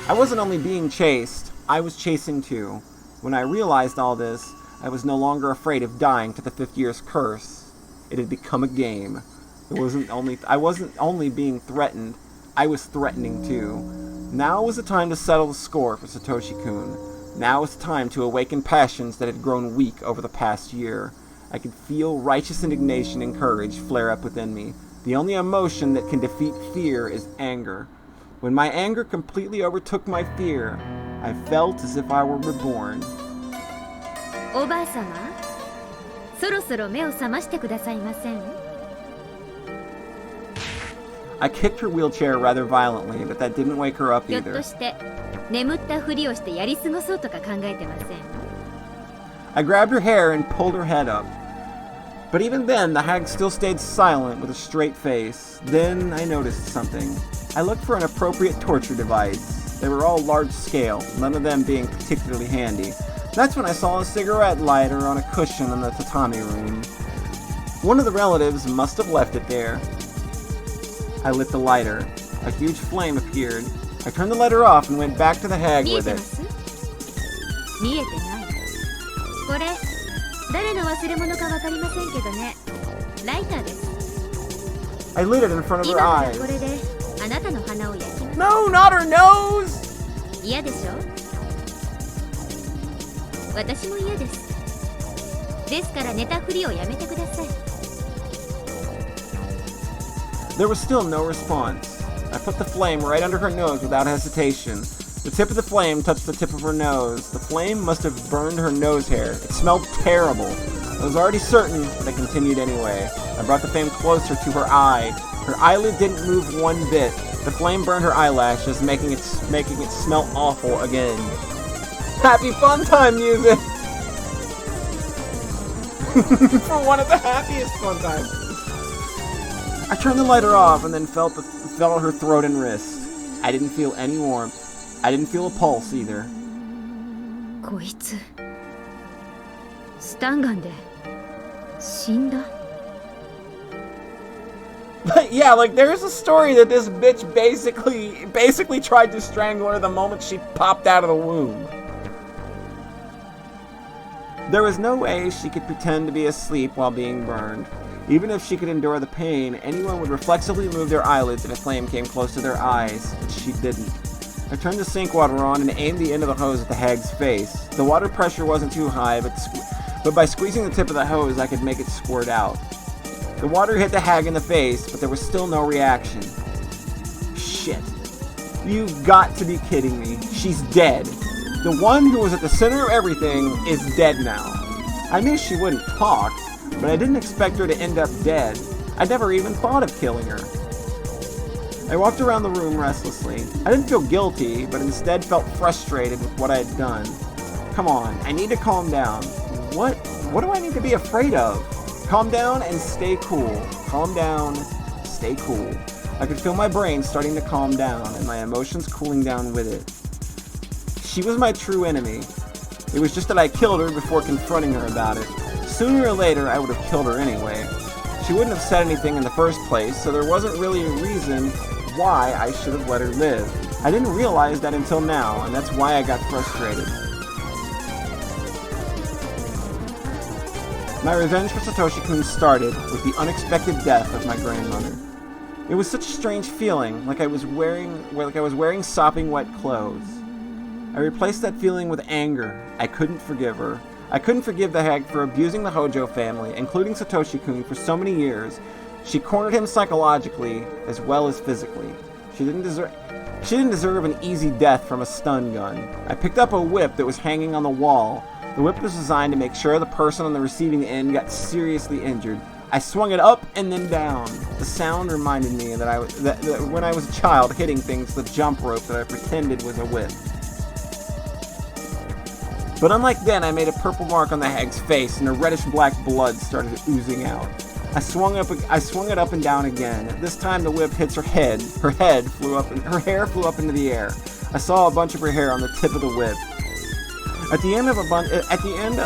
I wasn't only being chased, I was chasing too. When I realized all this, I was no longer afraid of dying to the 5th year's curse. It had become a game. I wasn't only being threatened, I was threatening too. Now was the time to settle the score for Satoshi-kun. Now was the time to awaken passions that had grown weak over the past year. I could feel righteous indignation and courage flare up within me. The only emotion that can defeat fear is anger. When my anger completely overtook my fear, I felt as if I were reborn. おばあさま、そろそろ目を覚ましてくださいません。I kicked her wheelchair rather violently, but that didn't wake her up ひょっ either. として眠ったふりをしてやり過ごそうとか考えてません。 I grabbed her hair and pulled her head up. But even then, the hag still stayed silent with a straight face. Then I noticed something. I looked for an appropriate torture device. They were all large scale, none of them being particularly handy. That's when I saw a cigarette lighter on a cushion in the tatami room. One of the relatives must have left it there. I lit the lighter. A huge flame appeared. I turned the lighter off and went back to the hag 見え with てま it. す？見えてない。これ誰の忘れ物かわかりませんけどね。ライターです。 I lit it in front of her 今から eyes. これであなたの鼻を焼きます。 No, not her nose! 嫌でしょ？私も嫌です。ですから寝たふりをやめてください。 There was still no response. I put the flame right under her nose without hesitation. The tip of the flame touched the tip of her nose. The flame must have burned her nose hair. It smelled terrible. I was already certain, but I continued anyway. I brought the flame closer to her eye. Her eyelid didn't move one bit. The flame burned her eyelashes, making it smell awful again. Happy fun time music! For one of the happiest fun times. I turned the lighter off and then felt her throat and wrist. I didn't feel any warmth. I didn't feel a pulse either. こいつスタンガンで死んだ。 But yeah, like there's a story that this bitch basically tried to strangle her the moment she popped out of the womb. There was no way she could pretend to be asleep while being burned. Even if she could endure the pain, anyone would reflexively move their eyelids if a flame came close to their eyes, but she didn't. I turned the sink water on and aimed the end of the hose at the hag's face. The water pressure wasn't too high, but by squeezing the tip of the hose, I could make it squirt out. The water hit the hag in the face, but there was still no reaction. Shit. You've got to be kidding me. She's dead. The one who was at the center of everything is dead now. I knew she wouldn't talk, but I didn't expect her to end up dead. I never even thought of killing her. I walked around the room restlessly. I didn't feel guilty, but instead felt frustrated with what I had done. Come on, I need to calm down. What do I need to be afraid of? Calm down and stay cool. Calm down, stay cool. I could feel my brain starting to calm down and my emotions cooling down with it. She was my true enemy. It was just that I killed her before confronting her about it. Sooner or later, I would have killed her anyway. She wouldn't have said anything in the first place, so there wasn't really a reason why I should have let her live. I didn't realize that until now, and that's why I got frustrated. My revenge for Satoshi-kun started with the unexpected death of my grandmother. It was such a strange feeling, like I was wearing sopping wet clothes. I replaced that feeling with anger. I couldn't forgive her. I couldn't forgive the hag for abusing the Hojo family, including Satoshi-kun, for so many years. She cornered him psychologically as well as physically. She didn't deserve an easy death from a stun gun. I picked up a whip that was hanging on the wall. The whip was designed to make sure the person on the receiving end got seriously injured. I swung it up and then down. The sound reminded me that when I was a child hitting things with a jump rope that I pretended was a whip. But unlike then, I made a purple mark on the hag's face and a reddish-black blood started oozing out. I swung it up and down again. This time the whip hits her head. Her hair flew up into the air. I saw a bunch of her hair on the tip of the whip. At the end of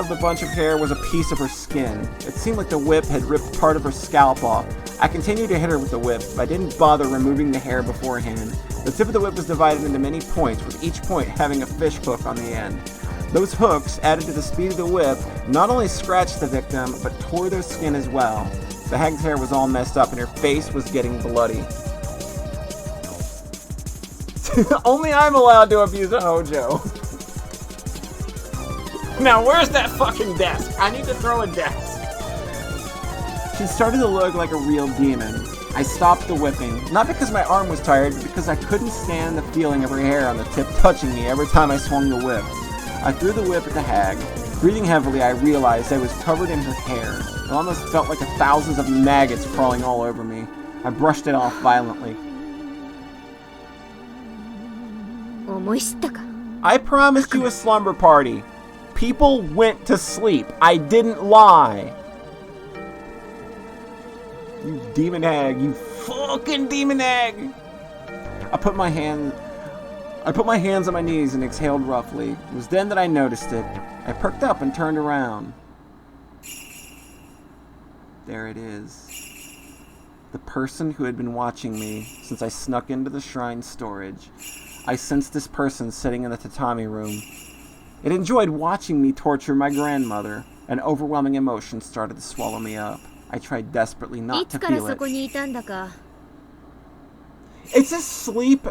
the bunch of hair was a piece of her skin. It seemed like the whip had ripped part of her scalp off. I continued to hit her with the whip, but I didn't bother removing the hair beforehand. The tip of the whip was divided into many points, with each point having a fish hook on the end. Those hooks, added to the speed of the whip, not only scratched the victim, but tore their skin as well. The hag's hair was all messed up and her face was getting bloody. Only I'm allowed to abuse a Hojo. Now where's that fucking desk? I need to throw a desk. She started to look like a real demon. I stopped the whipping, not because my arm was tired, but because I couldn't stand the feeling of her hair on the tip touching me every time I swung the whip. I threw the whip at the hag. Breathing heavily, I realized I was covered in her hair. It almost felt like thousands of maggots crawling all over me. I brushed it off violently. I promised you a slumber party. People went to sleep. I didn't lie. You demon hag. You fucking demon hag. I put my hands on my knees and exhaled roughly. It was then that I noticed it. I perked up and turned around. There it is. The person who had been watching me since I snuck into the shrine storage. I sensed this person sitting in the tatami room. It enjoyed watching me torture my grandmother. An overwhelming emotion started to swallow me up. I tried desperately not to feel it. It's a sleep.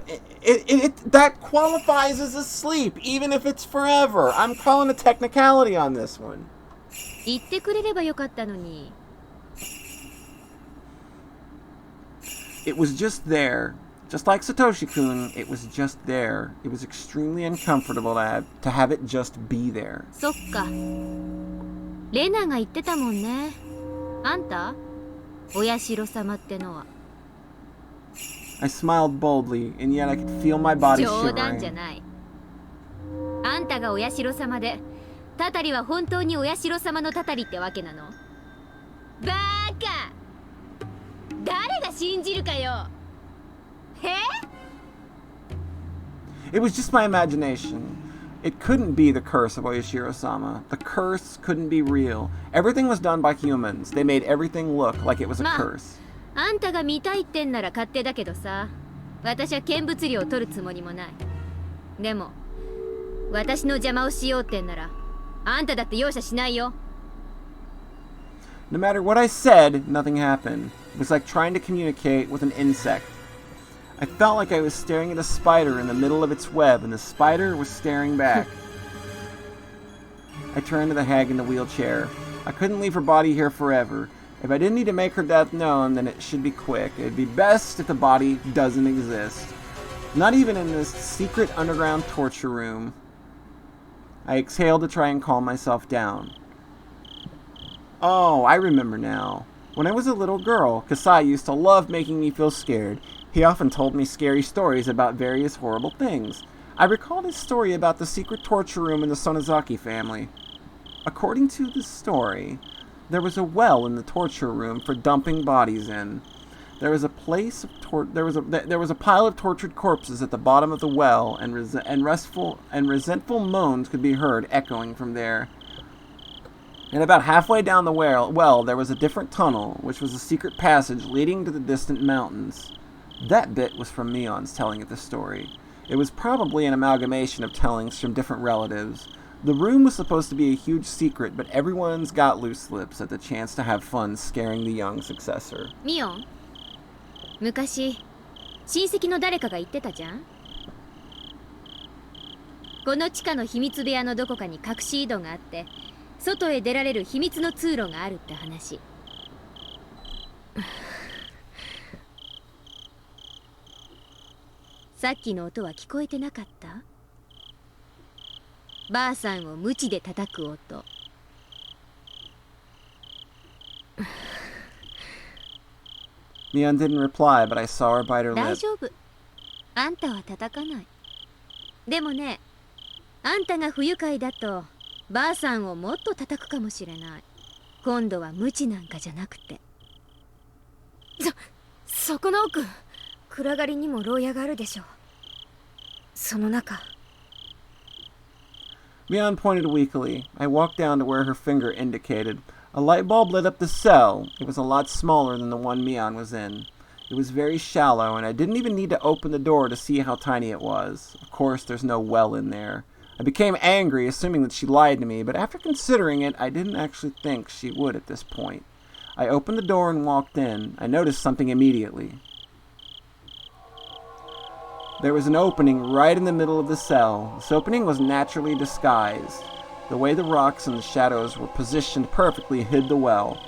That qualifies as a sleep, even if it's forever. I'm calling a technicality on this one. It was just there. Just like Satoshi-kun, it was just there. It was extremely uncomfortable to have it just be there. I smiled boldly, and yet I could feel my body shivering. It was just my imagination. It couldn't be the Curse of Oyashirasama. The curse couldn't be real. Everything was done by humans. They made everything look like it was a curse. No matter what I said, nothing happened. It was like trying to communicate with an insect. I felt like I was staring at a spider in the middle of its web, and the spider was staring back. I turned to the hag in the wheelchair. I couldn't leave her body here forever. If I didn't need to make her death known, then it should be quick. It'd be best if the body doesn't exist. Not even in this secret underground torture room. I exhaled to try and calm myself down. Oh, I remember now. When I was a little girl, Kasai used to love making me feel scared. He often told me scary stories about various horrible things. I recalled his story about the secret torture room in the Sonozaki family. According to the story, there was a well in the torture room for dumping bodies in. There was a pile of tortured corpses at the bottom of the well, and resentful moans could be heard echoing from there. And about halfway down the well, there was a different tunnel, which was a secret passage leading to the distant mountains. That bit was from Mion's telling of the story. It was probably an amalgamation of tellings from different relatives. The room was supposed to be a huge secret, but everyone's got loose lips at the chance to have fun scaring the young successor. ミオン、昔親戚の誰かが言ってたじゃん。この地下の秘密部屋のどこかに隠し井戸があって、外へ出られる秘密の通路があるって話。さっきの音は聞こえてなかった？ばあさんを鞭で叩く音。Mion didn't reply, but I saw her bite her 大 lip. 丈夫。あんたは叩かない。でもね、あんたが不愉快だとばあさんをもっと叩くかもしれない。今度は鞭なんかじゃなくて。そこの奥、暗がりにも牢屋があるでしょう。その中。Mion pointed weakly. I walked down to where her finger indicated. A light bulb lit up the cell. It was a lot smaller than the one Mion was in. It was very shallow, and I didn't even need to open the door to see how tiny it was. Of course, there's no well in there. I became angry, assuming that she lied to me, but after considering it, I didn't actually think she would at this point. I opened the door and walked in. I noticed something immediately. There was an opening right in the middle of the cell. This opening was naturally disguised. The way the rocks and the shadows were positioned perfectly hid the well.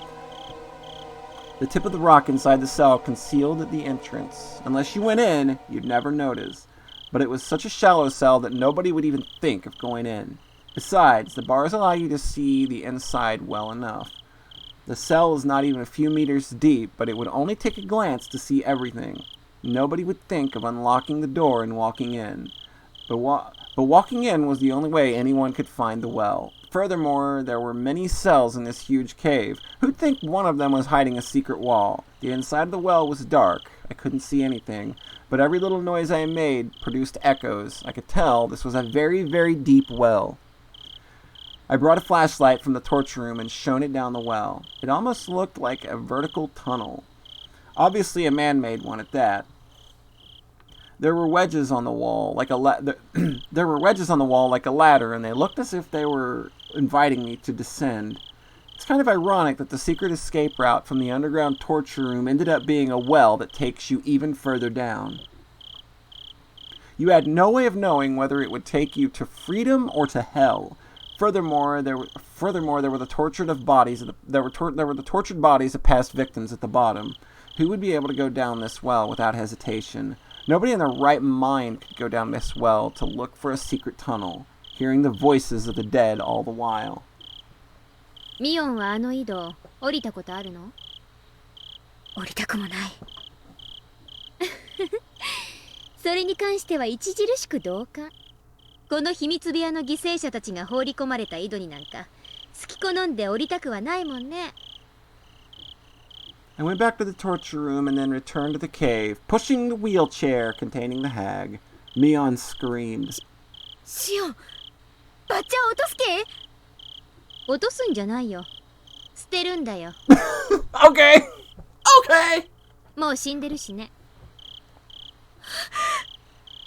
The tip of the rock inside the cell concealed the entrance. Unless you went in, you'd never notice. But it was such a shallow cell that nobody would even think of going in. Besides, the bars allow you to see the inside well enough. The cell is not even a few meters deep, but it would only take a glance to see everything. Nobody would think of unlocking the door and walking in. But walking in was the only way anyone could find the well. Furthermore, there were many cells in this huge cave. Who'd think one of them was hiding a secret wall? The inside of the well was dark. I couldn't see anything, but every little noise I made produced echoes. I could tell this was a very, very deep well. I brought a flashlight from the torture room and shone it down the well. It almost looked like a vertical tunnel. Obviously a man-made one at that. There were wedges on the wall like a ladder, and they looked as if they were inviting me to descend. It's kind of ironic that the secret escape route from the underground torture room ended up being a well that takes you even further down. You had no way of knowing whether it would take you to freedom or to hell. Furthermore, there were the tortured bodies of past victims at the bottom. Who would be able to go down this well without hesitation? Nobody in their right mind could go down this well to look for a secret tunnel, hearing the voices of the dead all the while. ミオンはあの井戸降りたことあるの？降りたくもない。それに関しては著しく同感。この秘密部屋の犠牲者たちが放り込まれた井戸になんか好き好んで降りたくはないもんね。I went back to the torture room and then returned to the cave, pushing the wheelchair containing the hag. Mion screamed. シオン、バッチャを落とすけ？落とすんじゃないよ。捨てるんだよ。Okay! Okay! もう死んでるしね。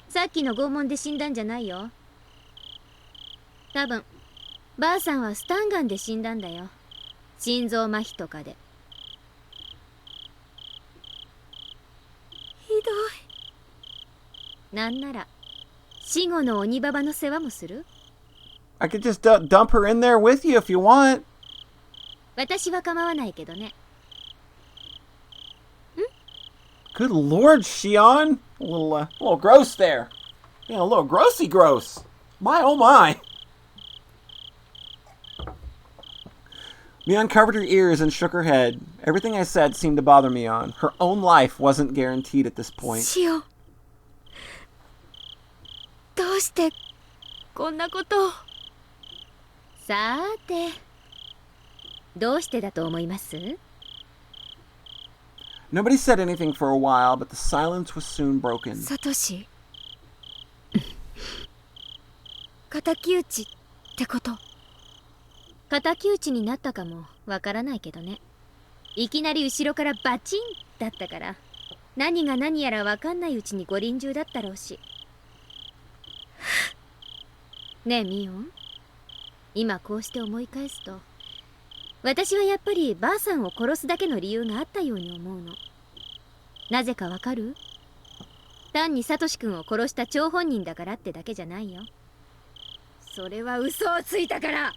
さっきの拷問で死んだんじゃないよ。多分、ばあさんはスタンガンで死んだんだよ。心臓麻痺とかで。ひどい。なんなら、死後の鬼ババの世話もする？ I could just dump her in there with you if you want. 私は構わないけどね。Good lord, Shion. A little gross there. Yeah, a little grossy gross. My oh my. Mion covered her ears and shook her head. Everything I said seemed to bother Mion. Her own life wasn't guaranteed at this point. シオ、どうしてこんなことを。さーて、どうしてだと思います？ Nobody said anything for a while, but the silence was soon broken. サトシ、敵討ちってこと。敵討ちになったかもわからないけどね。いきなり後ろからバチンだったから、何が何やらわかんないうちにご臨終だったろうし。ねえミオン、今こうして思い返すと、私はやっぱりばあさんを殺すだけの理由があったように思うの。なぜかわかる？単にサトシ君を殺した張本人だからってだけじゃないよ。それは嘘をついたから。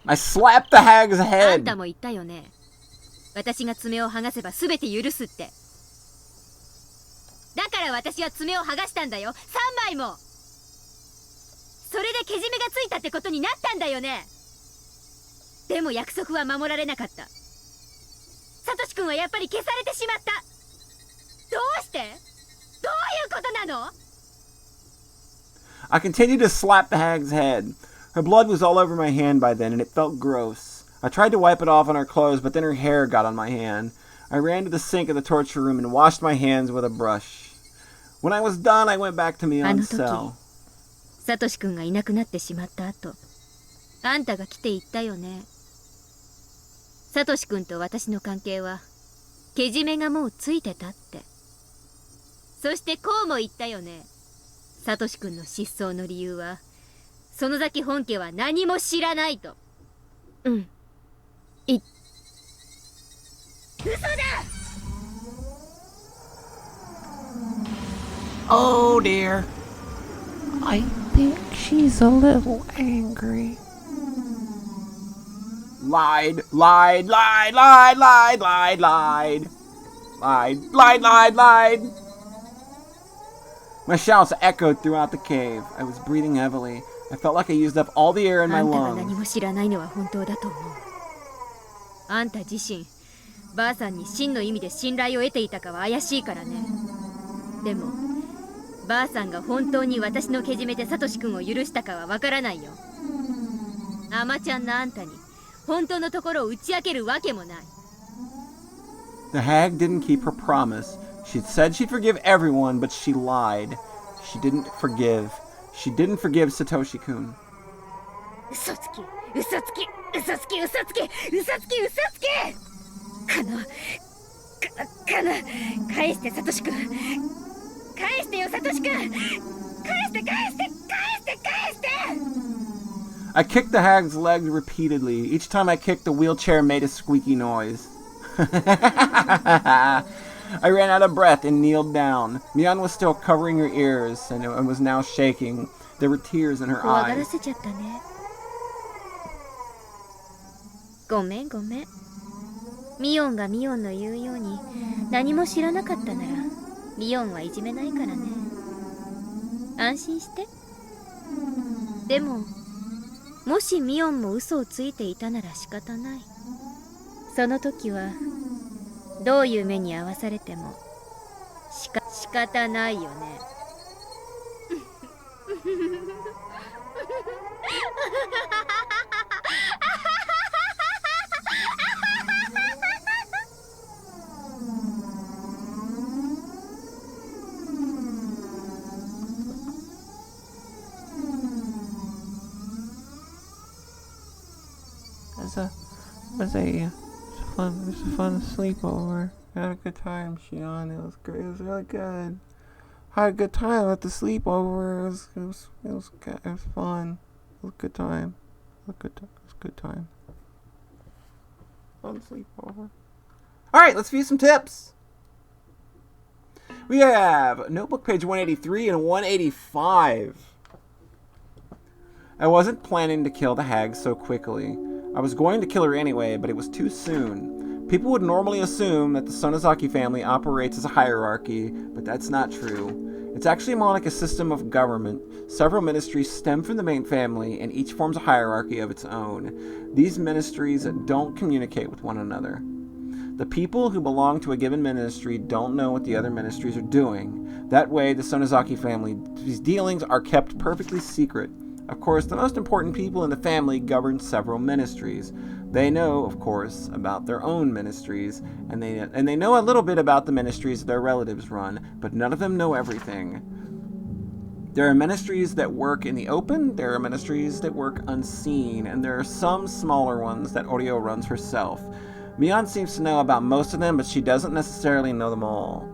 I slapped the hag's あん head. たも言ったよね。私が爪を剥がせば全て許すって。だから私は爪を剥がしたんだよ。3枚も。それでけじめがついたってことになったんだよね。でも約束は守られなかった。サトシ君はやっぱり消されてしまった。どうして？どういうことなの？ I continued to slap the hag's head. Her blood was all over my hand by then, and it felt gross. I tried to wipe it off on her clothes, but then her hair got on my hand. I ran to the sink of the torture room and washed my hands with a brush. When I was done, I went back to Mion's cell. サトシ君がいなくなってしまった後、あんたが来て言ったよね。サトシ君と私の関係はけじめがもうついてたって。そしてこうも言ったよね。サトシ君の失踪の理由は、園崎本家は何も知らないと。うん。嘘だ！ Oh dear. I think she's a little angry. Lied. Lied. My shouts echoed throughout the cave. I was breathing heavily. I felt like I used up all the air in my あんたが何 lungs. も知らないのは本当だと思う。あんた自身、ばあさんに真の意味で信頼を得ていたかは怪しいからね。でも、ばあさんが本当に私のけじめでサトシ君を許したかはわからないよ。アマちゃんのあんたに本当のところを打ち明けるわけもない。The hag didn't keep her promise. She'd said she'd forgive everyone, but she lied. She didn't forgive. She didn't forgive Satoshi-kun. 嘘つき、嘘つき、嘘つき、嘘つき、嘘つき、嘘つき。返してサトシ君。返してよサトシ君。返して。 I kicked the hag's legs repeatedly. Each time I kicked, the wheelchair made a squeaky noise. I ran out of breath and kneeled down. Mion was still covering her ears and was now shaking. There were tears in her 怖がら eyes. せちゃったね。ごめん。ミオンがミオンの言うように何も知らなかったなら、ミオンはいじめないからね。安心して。でも、もしミオンも嘘をついていたなら仕方ない。その時はどういう目に遭わされても仕方ないよね。It was a fun sleepover. I had a good time, Shion. It was great. It was really good. I had a good time at the sleepover. It was good. It was fun. It was a good time. It was a good time. Fun sleepover. Alright, let's view some tips. We have notebook page 183 and 185. I wasn't planning to kill the hag so quickly. I was going to kill her anyway, but it was too soon. People would normally assume that the Sonozaki family operates as a hierarchy, but that's not true. It's actually more like a system of government. Several ministries stem from the main family, and each forms a hierarchy of its own. These ministries don't communicate with one another. The people who belong to a given ministry don't know what the other ministries are doing. That way, the Sonozaki family's dealings are kept perfectly secret. Of course, the most important people in the family govern several ministries. They know, of course, about their own ministries, and they know a little bit about the ministries their relatives run, but none of them know everything. There are ministries that work in the open, there are ministries that work unseen, and there are some smaller ones that Oryo runs herself. Mion seems to know about most of them, but she doesn't necessarily know them all.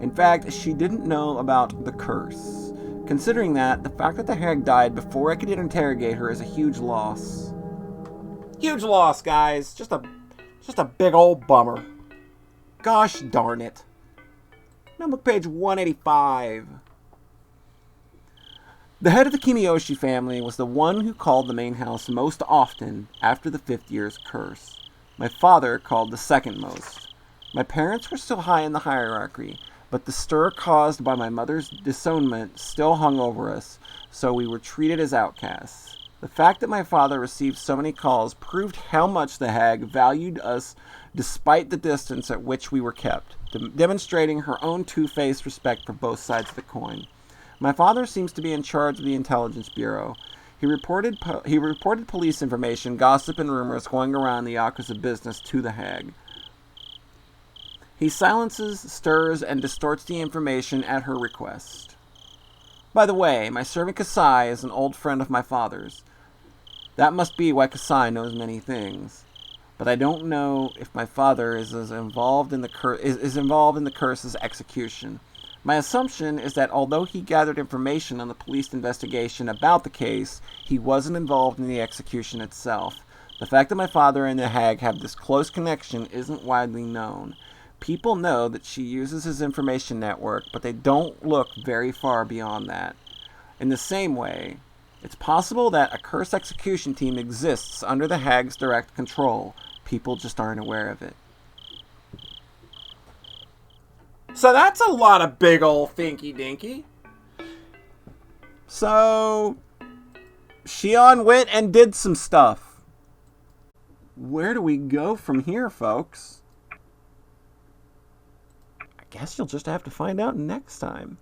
In fact, she didn't know about the curse. Considering that, the fact that the hag died before I could interrogate her is a huge loss. Huge loss, guys. Just a big old bummer. Gosh darn it. Notebook page 185. The head of the Kimiyoshi family was the one who called the main house most often after the 5th year's curse. My father called the second most. My parents were still high in the hierarchy, but the stir caused by my mother's disownment still hung over us, so we were treated as outcasts. The fact that my father received so many calls proved how much the hag valued us despite the distance at which we were kept, demonstrating her own two-faced respect for both sides of the coin. My father seems to be in charge of the Intelligence Bureau. He reported police information, gossip, and rumors going around the Yakuza business to the hag. He silences, stirs, and distorts the information at her request. By the way, my servant Kasai is an old friend of my father's. That must be why Kasai knows many things. But I don't know if my father is involved in the curse's execution. My assumption is that although he gathered information on the police investigation about the case, he wasn't involved in the execution itself. The fact that my father and the hag have this close connection isn't widely known. People know that she uses his information network, but they don't look very far beyond that. In the same way, it's possible that a curse execution team exists under the hag's direct control. People just aren't aware of it. So that's a lot of big old thinky dinky. So Shion went and did some stuff. Where do we go from here, folks? I guess you'll just have to find out next time.